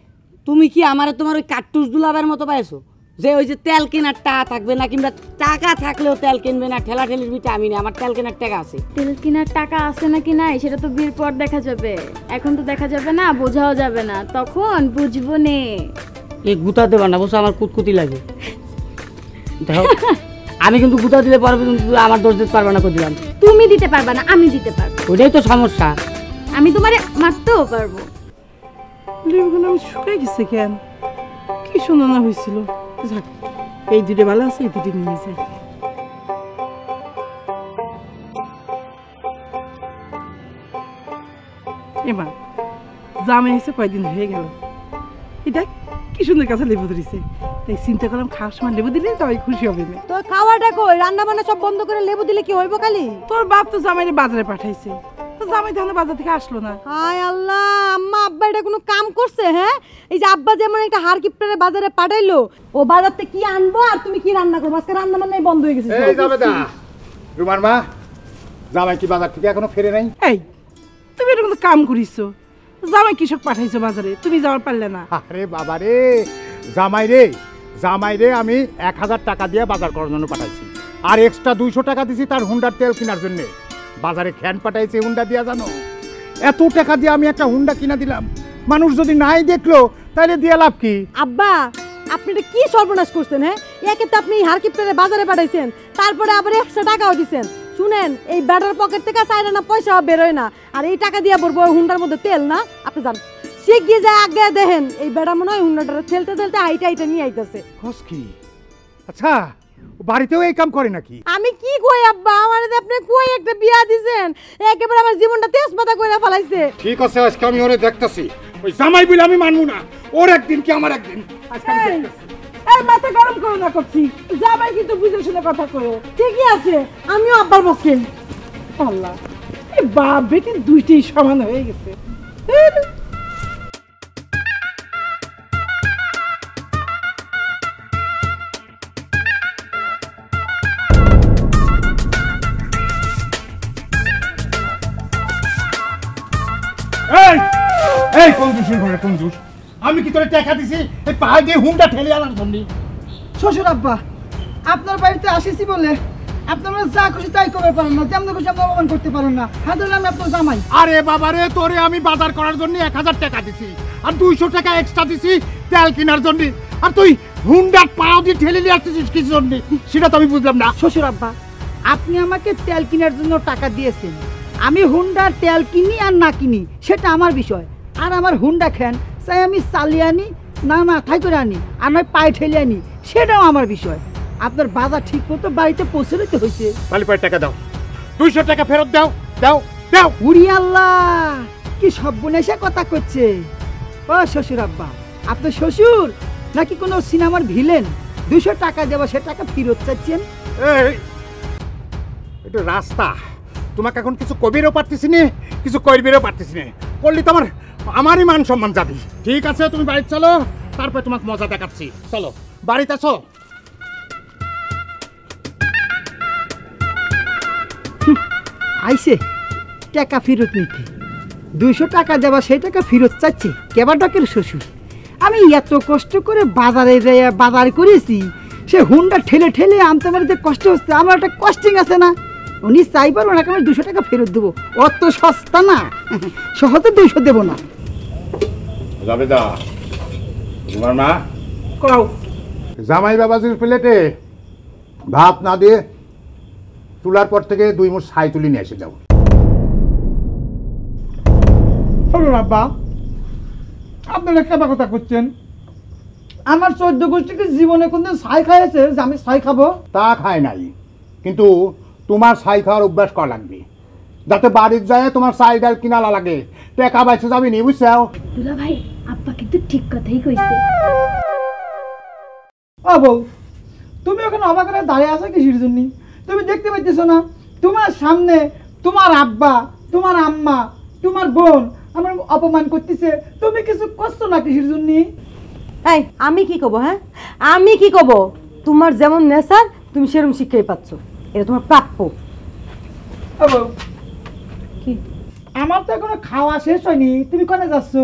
তুমি কি আমারে তোমার ওই কাট্টুস দুলাভাইয়ের মতো পাইছো, যে ওই যে তেল কেনার টাকা থাকবে না, কিংবা টাকা থাকলেও তেল কিনবে না, ঠেলা ঠেলির বিটা আমি না, আমার তেল কেনার টাকা আছে। তেল কেনার টাকা আছে নাকি নাই সেটা তো বিয়ের পর দেখা যাবে, এখন তো দেখা যাবে না, বোঝাও যাবে না, তখন বুঝবো নে। এই গুতা দেবা না, বুঝছো? আমার কুতকুতি লাগে। দেখো, আমি কিন্তু গুতা দিলে পারবে, কিন্তু আমার দোষ দিতে পারবে না, করে দিলাম। তুমি দিতে পারবা না, আমি দিতে পারবো। ওইটাই তো সমস্যা। আমি তোমারে মারতেও পারবো। লেবুগুলো আমি শুকাই গেছে কেন? কি সুন্দর না হয়েছিল। যাক, এই দুটো ভালো আছে, এই দুটো নিয়ে যাই। এবার জামে এসে কয়দিন হয়ে গেল, এটা কি সুন্দর কাছে লেবু ধরেছে, তাই চিন্তা করলাম খাওয়ার সময় লেবু দিলে সবাই খুশি হবে না। তোর খাওয়াটা কই? রান্না বান্না সব বন্ধ করে লেবু দিলে কি হইব খালি? তোর বাপ তো জামাইরে বাজারে পাঠাইছে, তো জামাই ধানে বাজার থেকে আসলো না। হায় আল্লাহ, আম্মা আব্বা এটা কোনো কাম করছে? হ্যাঁ, এই যে আব্বা যেমন একটা হার কিপটারে বাজারে পাঠাইলো, ও বাজার থেকে কি আনবো আর তুমি কি রান্না করবো? আজকে রান্না বান্নাই বন্ধ হয়ে গেছে। এই যাবে দা রুমার মা, জামাই কি বাজার থেকে এখনো ফিরে নাই? এই তুমি এটা কোনো কাম করিছো? জামাই কৃষক পাঠাইছো বাজারে, তুমি যাওয়ার পারলে না? আরে বাবা রে, জামাই রে আমি 1000 টাকা দিয়ে বাজার করার জন্য পাঠাইছি, আর এক্সট্রা 200 টাকা দিছি তার হুন্ডার তেল কেনার জন্য। বাজারে খ্যান পাঠাইছি হুন্ডা দিয়া, জানো এত টাকা দিয়ে আমি একটা হুন্ডা কিনা দিলাম, মানুষ যদি নাই দেখলো তাহলে দিয়ে লাভ কি? আব্বা আপনি এটা কি সর্বনাশ করছেন? হ্যাঁ, একে তো আপনি হারকিপটারে বাজারে পাঠাইছেন, তারপরে আবার 100 টাকাও দিছেন। শুনেন, এই ব্যাটার পকেট থেকে চাইলে না পয়সাও বেরোয় না, আর এই টাকা দিয়ে পড়বো হুন্ডার মধ্যে তেল না। আপনি জান শিগগিয়ে যায় আগে দেখেন এই বেটা মনে হয় হুন্ডাটা ঠেলতে ঠেলতে হাইটা নিয়ে আইতেছে। কি আচ্ছা, বাড়িতেও এই কাম করে নাকি? আমি কি কই আব্বা, আমারে আপনি কই একটা বিয়া দিবেন, একেবারে আমার জীবনটা তেজপাতা কইরা ফলাইছে। ঠিক আছে, আজকে আমি ওরে দেখতাছি। ওই জামাই বলে আমি মানবো না, ওর একদিন কি আমার একদিন। আজকে আমি দেখতাছি। এই মাথা গরম করো না করছি, জামাই কিন্তু বুঝে শুনে কথা কয়ো। ঠিকই আছে, আমিও আব্বার পক্ষে। আল্লাহ, এই বাপ বেটি দুইটাই সমান হয়ে গেছে। এই এই কঞ্জুসের ঘরে কঞ্জুস, আমি কি তোরে টাকা দিছি এই পাহাড় দিয়ে হুন্ডা ঠেলে আনার জন্য? শ্বশুর আব্বা, আপনার বাড়িতে আসিছি বলে আপনারা যা খুশি তাই করতে পারেন না, যেমন খুশি আপনি অপমান করতে পারেন না। হ্যাঁ, ধরুন আমি আপনার জামাই। আরে বাবা রে, তোরে আমি বাজার করার জন্য 1000 টাকা দিছি, আর 200 টাকা এক্সট্রা দিছি তেল কেনার জন্য, আর তুই হুন্ডার পাও দিয়ে ঠেলে নিয়ে আসতেছিস কিছু জন্য, সেটা তো আমি বুঝলাম না। শ্বশুর আব্বা, আপনি আমাকে তেল কেনার জন্য টাকা দিয়েছেন, আমি হুন্ডার তেল কিনি আর না কিনি সেটা আমার বিষয়। আর আমার হুন্ডা খেন চাই আমি চালিয়ে আনি না মাথায় করে আনি আর নয় পায়ে ঠেলে আনি, সেটাও আমার বিষয়। আপনার বাজার ঠিক মতো বাড়িতে পৌঁছে দিতে হয়েছে। তাহলে পায়ে টাকা দাও, 200 টাকা ফেরত দাও, দাও দাও। উড়ি আল্লাহ, কি সর্বনেশা কথা করছে। ও শ্বশুর আব্বা, আপনার শ্বশুর নাকি কোনো সিনেমার ভিলেন? 200 টাকা দেবো, সে টাকা ফেরত চাচ্ছেন? এই এটা রাস্তা, তোমাকে এখন কিছু কবিরও পারতেছি না, কিছু করবিরও পারতেছি না, করলে তো আমারই মান সম্মান যাবি। ঠিক আছে, তুমি বাড়ি চলো, তারপর তোমাকে মজা দেখাচ্ছি। চলো বাড়িতে আসো। আইসে টাকা ফেরত নিতে, 200 টাকা দেওয়া সেই টাকা ফেরত চাচ্ছে কেবার ডাকের শ্বশুর। আমি এত কষ্ট করে বাজারে যাইয়া বাজার করেছি, সে হুন্ডা ঠেলে ঠেলে আনতে আমার যে কষ্ট হচ্ছে, আমার একটা কস্টিং আছে না? উনি চাইবার ওনাকে আমি 200 টাকা ফেরত দেবো, অত সস্তা না, সহজে 200 দেবো না। জাবেদা, তোমার মা কও জামাই বাবাজির প্লেটে ভাত না দিয়ে চুলার পর থেকে 2 মুঠ ছাই তুলে নিয়ে এসে যাও। শ্বশুর আব্বা, আপনারা কেবা কথা করছেন? আমার 14 গোষ্ঠীকে জীবনে কোনদিন ছাই খাইয়েছে যে আমি ছাই খাবো? তা খায় নাই, কিন্তু তোমার ছাই খাওয়ার অভ্যাস করা লাগবে, যাতে বাড়ির যায় তোমার ছাই ডাল কিনা লাগে, টাকা বাইছে যাবি নি, বুঝছাও? দুলা ভাই, আব্বা কিন্তু ঠিক কথাই কইছে। ও বউ, তুমি ওখানে অবাক করে দাঁড়িয়ে আছো কিসের জন্য? তুমি দেখতে পাইতেছো না তোমার সামনে তোমার আব্বা, তোমার আম্মা, তোমার বোন আমার অপমান করতেছে, তুমি কিছু করছো না কিসের জন্য? এই আমি কি কব? হ্যাঁ, আমি কি কব? তোমার যেমন নেশার তুমি সেরকম শিক্ষাই পাচ্ছ, এটা তোমার প্রাপ্য। ও বউ, কি? আমার তো এখনো খাওয়া শেষ হয়নি, তুমি কোনে যাচ্ছ?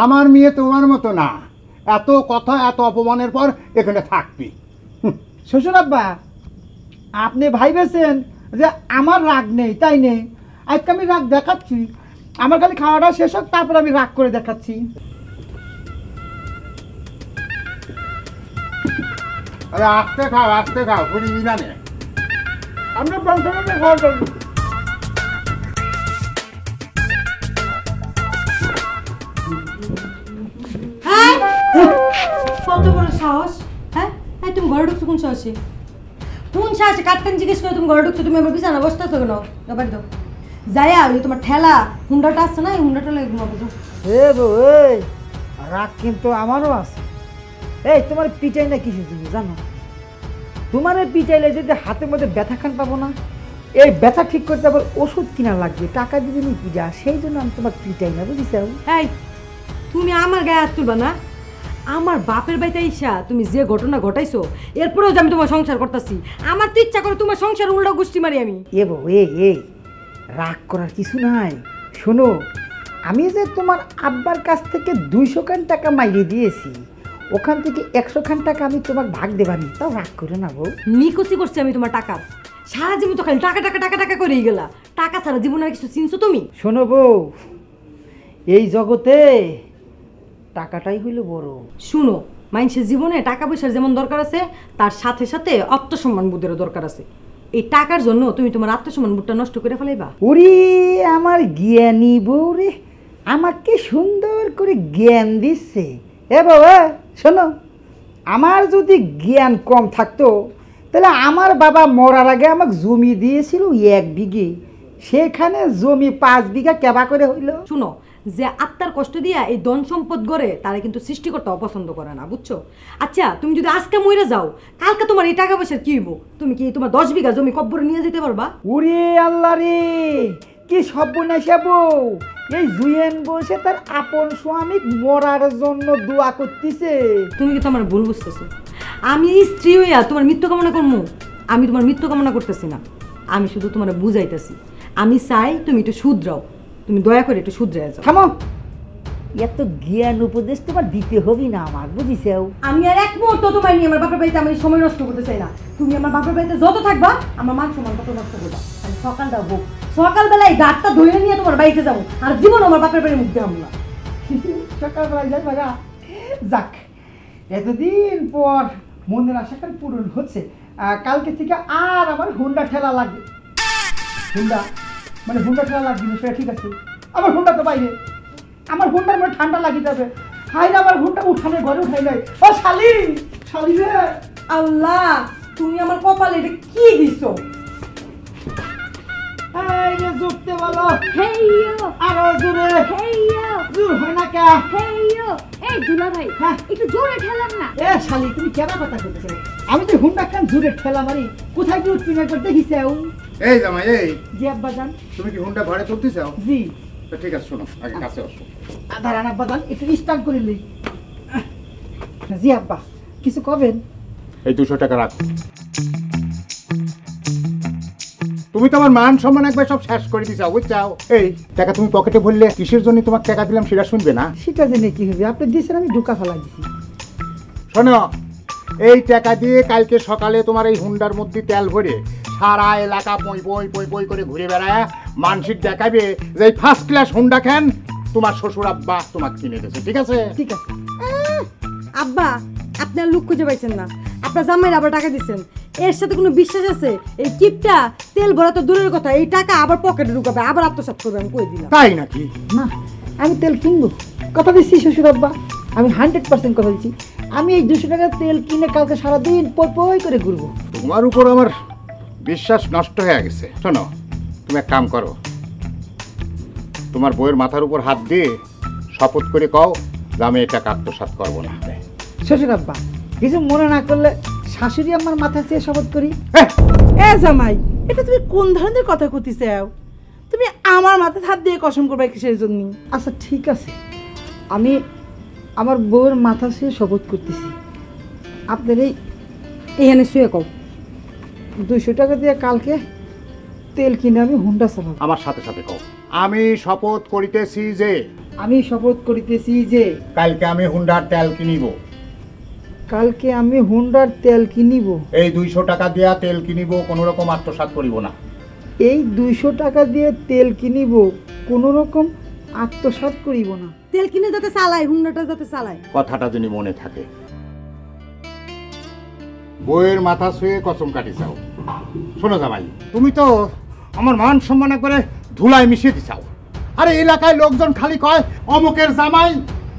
আমার মেয়ে তোমার মতো না, এত কথা এত অপমানের পর এখানে থাকবি। শ্বশুর আব্বা, আপনি ভাইবেছেন যে আমার রাগ নেই, তাই নেই? আজকে আমি রাগ দেখাচ্ছি, আমার খালি খাওয়াটা শেষ হোক, তারপর আমি রাগ করে দেখাচ্ছি। আরে আস্তে খাও, পুরি বিনানে আমরা বংশগত খাওয়া যাবো। কত বড় সাহস! হ্যাঁ, তুমি ঘরে ঢুকছো কোন সাহসে? কোন সাহসে কাটতেন জিজ্ঞেস করে তুমি ঘরে ঢুকছো? তুমি আমার বিছানা বসতেছো কেন? বাড়ি দাও যাইয়া, ওই তোমার ঠেলা হুন্ডাটা আসছে না, এই হুন্ডাটা লাগে ঘুমাবে। হে বউ, এই রাগ কিন্তু আমারও আছে। এই তোমার পিটাই না কিছু তুমি জানো? তোমার পিটাইলে যদি হাতের মধ্যে ব্যথা খান পাবো না, এই ব্যথা ঠিক করতে আবার ওষুধ কিনা লাগবে, টাকা দিবি নি কি যা, সেই জন্য আমি তোমার পিটাই না, বুঝিস? এই তুমি আমার গায়ে হাত তুলবা না। আমার বাপের বাড়িতে আইসা তুমি যে ঘটনা ঘটাইছো, এরপরেও যে আমি তোমার সংসার করতেছি, আমার তো ইচ্ছা করে তোমার সংসার উল্টা গোষ্ঠী মারি আমি। এ বউ, এই রাগ করার কিছু নাই। শোনো, আমি যে তোমার আব্বার কাছ থেকে 200 খান টাকা মাইরে দিয়েছি, ওখান থেকে 100 খান টাকা আমি তোমার ভাগ দেবানি, তাও রাগ করে না বউ। নিকুচি করছি আমি তোমার টাকা, সারা জীবন তো খালি টাকা টাকা টাকা টাকা করেই গেলা। টাকা ছাড়া জীবন আর কিছু চিনছো তুমি? শোনো বউ, এই জগতে টাকাটাই হইল বড়। শুনো, মানুষের জীবনে টাকা পয়সার যেমন দরকার আছে, তার সাথে সাথে আত্মসম্মান বোধেরও দরকার আছে। এই টাকার জন্য তুমি তোমার আত্মসম্মান বোধটা নষ্ট করে ফেলাইবা? ওরে আমার জ্ঞানী বউ রে, আমাকে সুন্দর করে জ্ঞান দিচ্ছে। এ বাবা শোনো, আমার যদি জ্ঞান কম থাকতো তাহলে আমার বাবা মরার আগে আমাকে জমি দিয়েছিল 1 বিঘে, সেখানে জমি 5 বিঘা কেবা করে হইল। শুনো, যে আত্মার কষ্ট দিয়া এই ধন সম্পদ গড়ে তারা কিন্তু সৃষ্টিকর্তা অপছন্দ করে না, বুঝছো? আচ্ছা, তুমি যদি আজকে মরে যাও, কালকে তোমার এই টাকা পয়সার কি হইব? তুমি কি তোমার 10 বিঘা জমি কব্বরে নিয়ে যেতে পারবা? ওরে আল্লাহ রে, কি সর্বনাশা বউ! এই জুয়েন বসে তার আপন স্বামী মরার জন্য দোয়া করতেছে। তুমি কিন্তু আমার ভুল বুঝতেছো। আমি স্ত্রী হইয়া তোমার মৃত্যু কামনা করবো? আমি তোমার মৃত্যু কামনা করতেছি না, আমি শুধু তোমার বুঝাইতেছি। আমি চাই তুমি একটু শুধরাও, তুমি দয়া করে একটু শুধরাই যাও। থামো, এত জ্ঞান উপদেশ তোমার দিতে হবে না আমার, বুঝিসেও? আমি আর এক মুহূর্ত তোমার নিয়ে আমার বাপের বাড়িতে আমি সময় নষ্ট করতে চাই না। তুমি আমার বাপের বাড়িতে যত থাকবা আমার মান সম্মান তত নষ্ট করবা। আমি সকালটা হোক, সকালবেলায় গাড়টা ধরে নিয়ে তোমার বাড়িতে যাবো, আর জীবন আমার বাপের বাড়ির মুখ দিয়ে হামলা। সকালবেলায় যাই বাগা। যাক, এতদিন পর মনের আশাটা পূরণ হচ্ছে। কালকে থেকে আর আমার হুন্ডা ঠেলা লাগবে। হুন্ডা মানে হুন্ডা ঠেলা লাগবে না, সেটা ঠিক আছে। আমার হুন্ডা তো বাইরে, আমার হুন্ডার মধ্যে ঠান্ডা লাগি যাবে। হাই না, আমার হুন্ডা উঠানে ঘরে উঠাই নাই। ও শালি, শালি রে! আল্লাহ, তুমি আমার কপালে এটা কি দিছো? এই যে জুড়তে বলো, হেইয়ো আরো জোরে। হেইয়ো জোর হয় না কে? হেইয়ো। এই দুলা ভাই, হ্যাঁ। একটু জোরে ঠেলান না। এ শালি, তুমি কেন কথা বলতেছো? আমি তো হুন্ডা খান জোরে ঠেলা মারি, কোথায় কি উঠছি না একবার দেখিস? এই জামাই, এই জি আব্বা যান। তুমি কি হুন্ডা ভাড়া তুলতে চাও? জি। তো ঠিক আছে, শোনো, আগে কাছে আসো। দাঁড়ান আব্বা যান, একটু স্টার্ট করে লই। জি আব্বা, কিছু কবেন? এই 200 টাকা রাখো। তুমি তো আমার মান সম্মান একবার সব শেষ করে দিছাও, বুঝছাও? এই টাকা তুমি পকেটে ভরলে কিসের জন্য তোমাকে টাকা দিলাম সেটা শুনবে না? সেটা জেনে কি হবে? আপনি দিয়েছেন, আমি ঢুকা ফেলা দিছি। শোনো, এই টাকা দিয়ে কালকে সকালে তোমার এই হুন্ডার মধ্যে তেল ভরে সারা এলাকা পই পই পই পই করে ঘুরে বেড়ায় মানসিক দেখাবে যে এই ফার্স্ট ক্লাস হুন্ডা খান তোমার শ্বশুর আব্বা তোমাকে কিনে দিয়েছে, ঠিক আছে? ঠিক আছে। আব্বা, আপনার লুক খুঁজে পাইছেন না, আপনার জামাইয়ের আবার টাকা দিচ্ছেন। এর সাথে কোনো বিশ্বাস আছে? এই কিপটা তেল ভরা তো দূরের কথা, এই টাকা আবার পকেটে ঢুকাবে, আবার আত্মসাৎ করবে, আমি কই দিলাম। তাই নাকি? না, আমি তেল কিনবো, কথা দিচ্ছি শ্বশুর আব্বা, আমি 100% কথা দিচ্ছি। আমি এই 200 টাকার তেল কিনে কালকে সারাদিন পই পই করে ঘুরবো। তোমার উপর আমার বিশ্বাস নষ্ট হয়ে গেছে। শোনো, তুমি এক কাম করো, তোমার বউয়ের মাথার উপর হাত দিয়ে শপথ করে কও যে আমি এটা আত্মসাৎ করবো না। শ্বশুর আব্বা, কিছু মনে না করলে শাশুড়ি আমার মাথা চেয়ে শপথ করি। এ জামাই, এটা তুমি কোন ধরনের কথা কইতে চাও? তুমি আমার মাথায় হাত দিয়ে কসম করবে কিসের জন্য? আচ্ছা ঠিক আছে, আমি আমার বউয়ের মাথা চেয়ে শপথ করতেছি। আপনার এই এখানে শুয়ে কও। 200 টাকা দিয়ে কালকে তেল কিনে আমি হুন্ডা চালাবো। আমার সাথে সাথে কও, আমি শপথ করিতেছি যে আমি শপথ করিতেছি যে কালকে আমি হুন্ডার তেল কিনিব। কালকে আমি হুন্ডার তেল কিনিব। এই 200 টাকা দিয়া তেল কিনিব, কোনো রকম আত্মসাৎ করিব না। এই 200 টাকা দিয়ে তেল কিনিব, কোনো রকম আত্মসাৎ করিব না। তেল কিনে যাতে চালায়, হুন্ডাটা যাতে চালায়। কথাটা যদি মনে থাকে। বইয়ের মাথা ছুঁয়ে কসম কাটি চাও। শোনো জামাই, তুমি তো আমার মান সম্মান একবারে ধুলায় মিশিয়ে দিছাও। আরে এলাকায় লোকজন খালি কয় অমুকের জামাই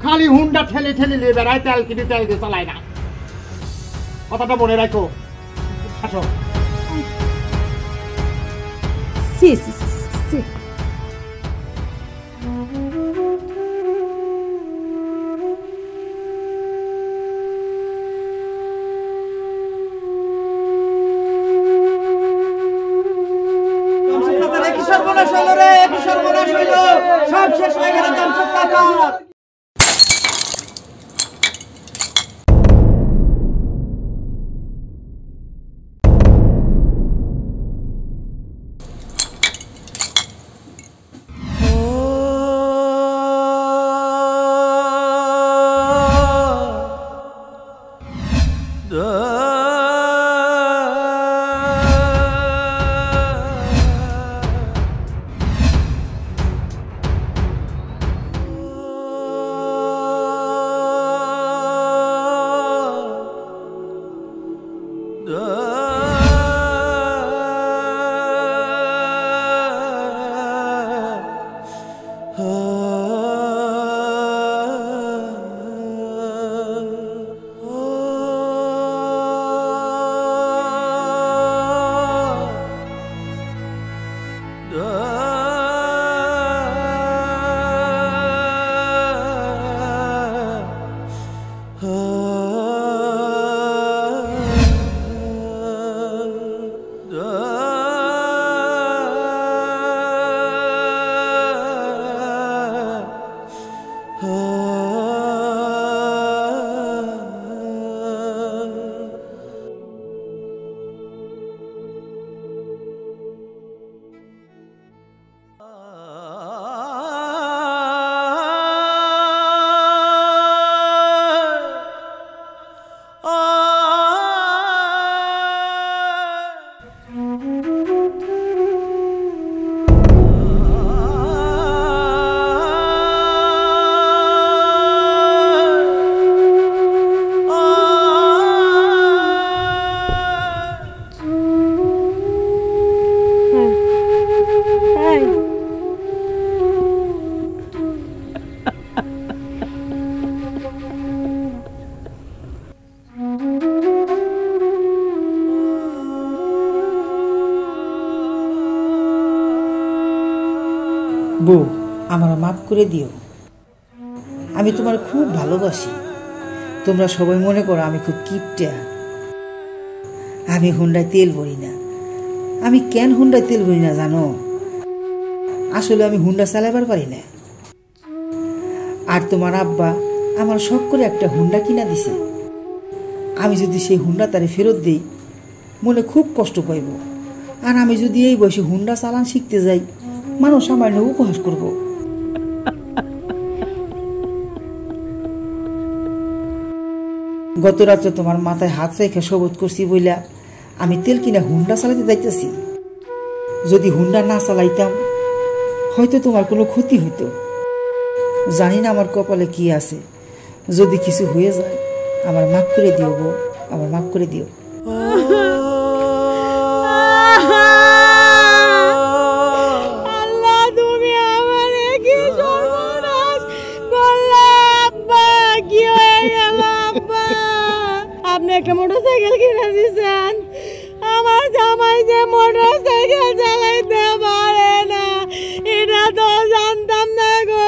খালি হুন্ডা ঠেলে ঠেলে নিয়ে বেড়ায়, তেল কিনে তেল দিয়ে চালায় না। কথাটা মনে রাখো। আসো। সি সি সি। কি সর্বনাশ হইল রে, কি সর্বনাশ হইল, সব শেষ হয়ে গেল জামশেদ চাচা। বউ, আমার মাফ করে দিও। আমি তোমার খুব ভালোবাসি। তোমরা সবাই মনে করো আমি খুব কিপটা। আমি হুন্ডায় তেল ভরি না। আমি কেন হুন্ডায় তেল ভরি না জানো? আসলে আমি হুন্ডা চালাবার পারি না। আর তোমার আব্বা আমার শখ করে একটা হুন্ডা কিনা দিছে। আমি যদি সেই হুন্ডা তারে ফেরত দিই মনে খুব কষ্ট পাইব। আর আমি যদি এই বয়সে হুন্ডা চালান শিখতে যাই মানুষ আমার উপহাস করব। গত রাত্রে তোমার মাথায় হাত রেখে শপথ করছি বইলা আমি তেল কিনা হুন্ডা চালাতে যাইতেছি। যদি হুন্ডা না চালাইতাম হয়তো তোমার কোনো ক্ষতি হইতো। জানি না আমার কপালে কি আছে। যদি কিছু হয়ে যায় আমার মাফ করে দিও বউ, আমার মাফ করে দিও। আল্লাহ, তুমি আমারে কি সর্বনাশ করলে আব্বা? কি হয়ে গেল আব্বা? আপনি একটা মোটরসাইকেল কিনে দিয়েছেন, আমার জামাই যে মোটরসাইকেল চালাইতে পারে না এটা তো জানতাম না গো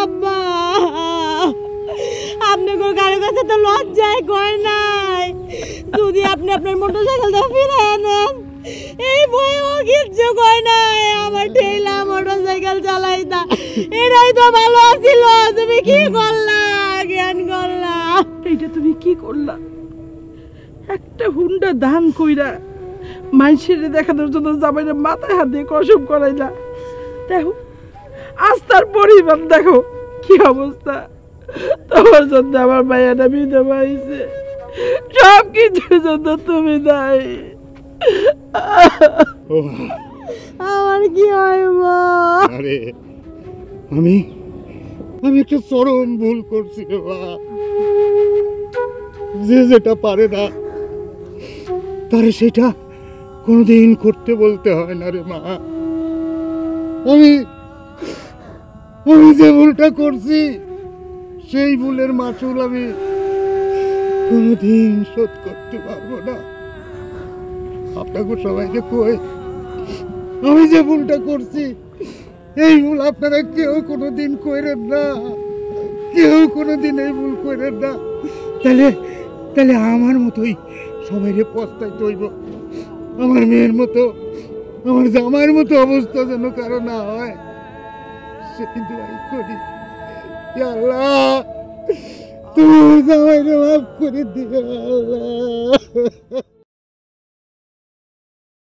আব্বা। আপনি কারো কাছে তো লজ্জায় কয় নাই। যদি আপনি আপনার মোটরসাইকেলটা ফিরে আনেন এই বইও কিচ্ছু কয় নাই। আমার ঠেলা মোটরসাইকেল চালাইতা এটাই তো ভালো ছিল। তুমি কি করলা? জ্ঞান করলা? এইটা তুমি কি করলা? একটা হুন্ডা দান কইরা মানুষের দেখানোর জন্য জামাইরে মাথায় হাত দিয়ে কসম করাইলা। দেখো আজ তার পরিবার দেখো কি অবস্থা। তোমার জন্য আমার মায়াটা বিধবা হয়েছে। সব কিছুর জন্য তুমি দায়ী। আমার কি হইব? আরে আমি আমি একটা চরম ভুল করছি রে মা। যে যেটা পারে না তারে সেটা কোনোদিন করতে বলতে হয় না রে মা। আমি আমি যে ভুলটা করছি সেই ভুলের মাসুল আমি কোনোদিন শোধ করতে পারবো না। আপনাকে সবাইকে কই আমি যে ভুলটা করছি এই ভুল আপনারা কেউ কোনোদিন করেন না, কেউ কোনোদিন এই ভুল করেন না। তাহলে তাহলে আমার মতোই সবাইরে পস্তাইতে হইব। আমার মেয়ের মতো আমার জামাইয়ের মতো অবস্থা যেন কারো না হয় সেই দোয়াই করি। ইয়া আল্লাহ তুমি জামাইরে মাফ করে দিও আল্লাহ।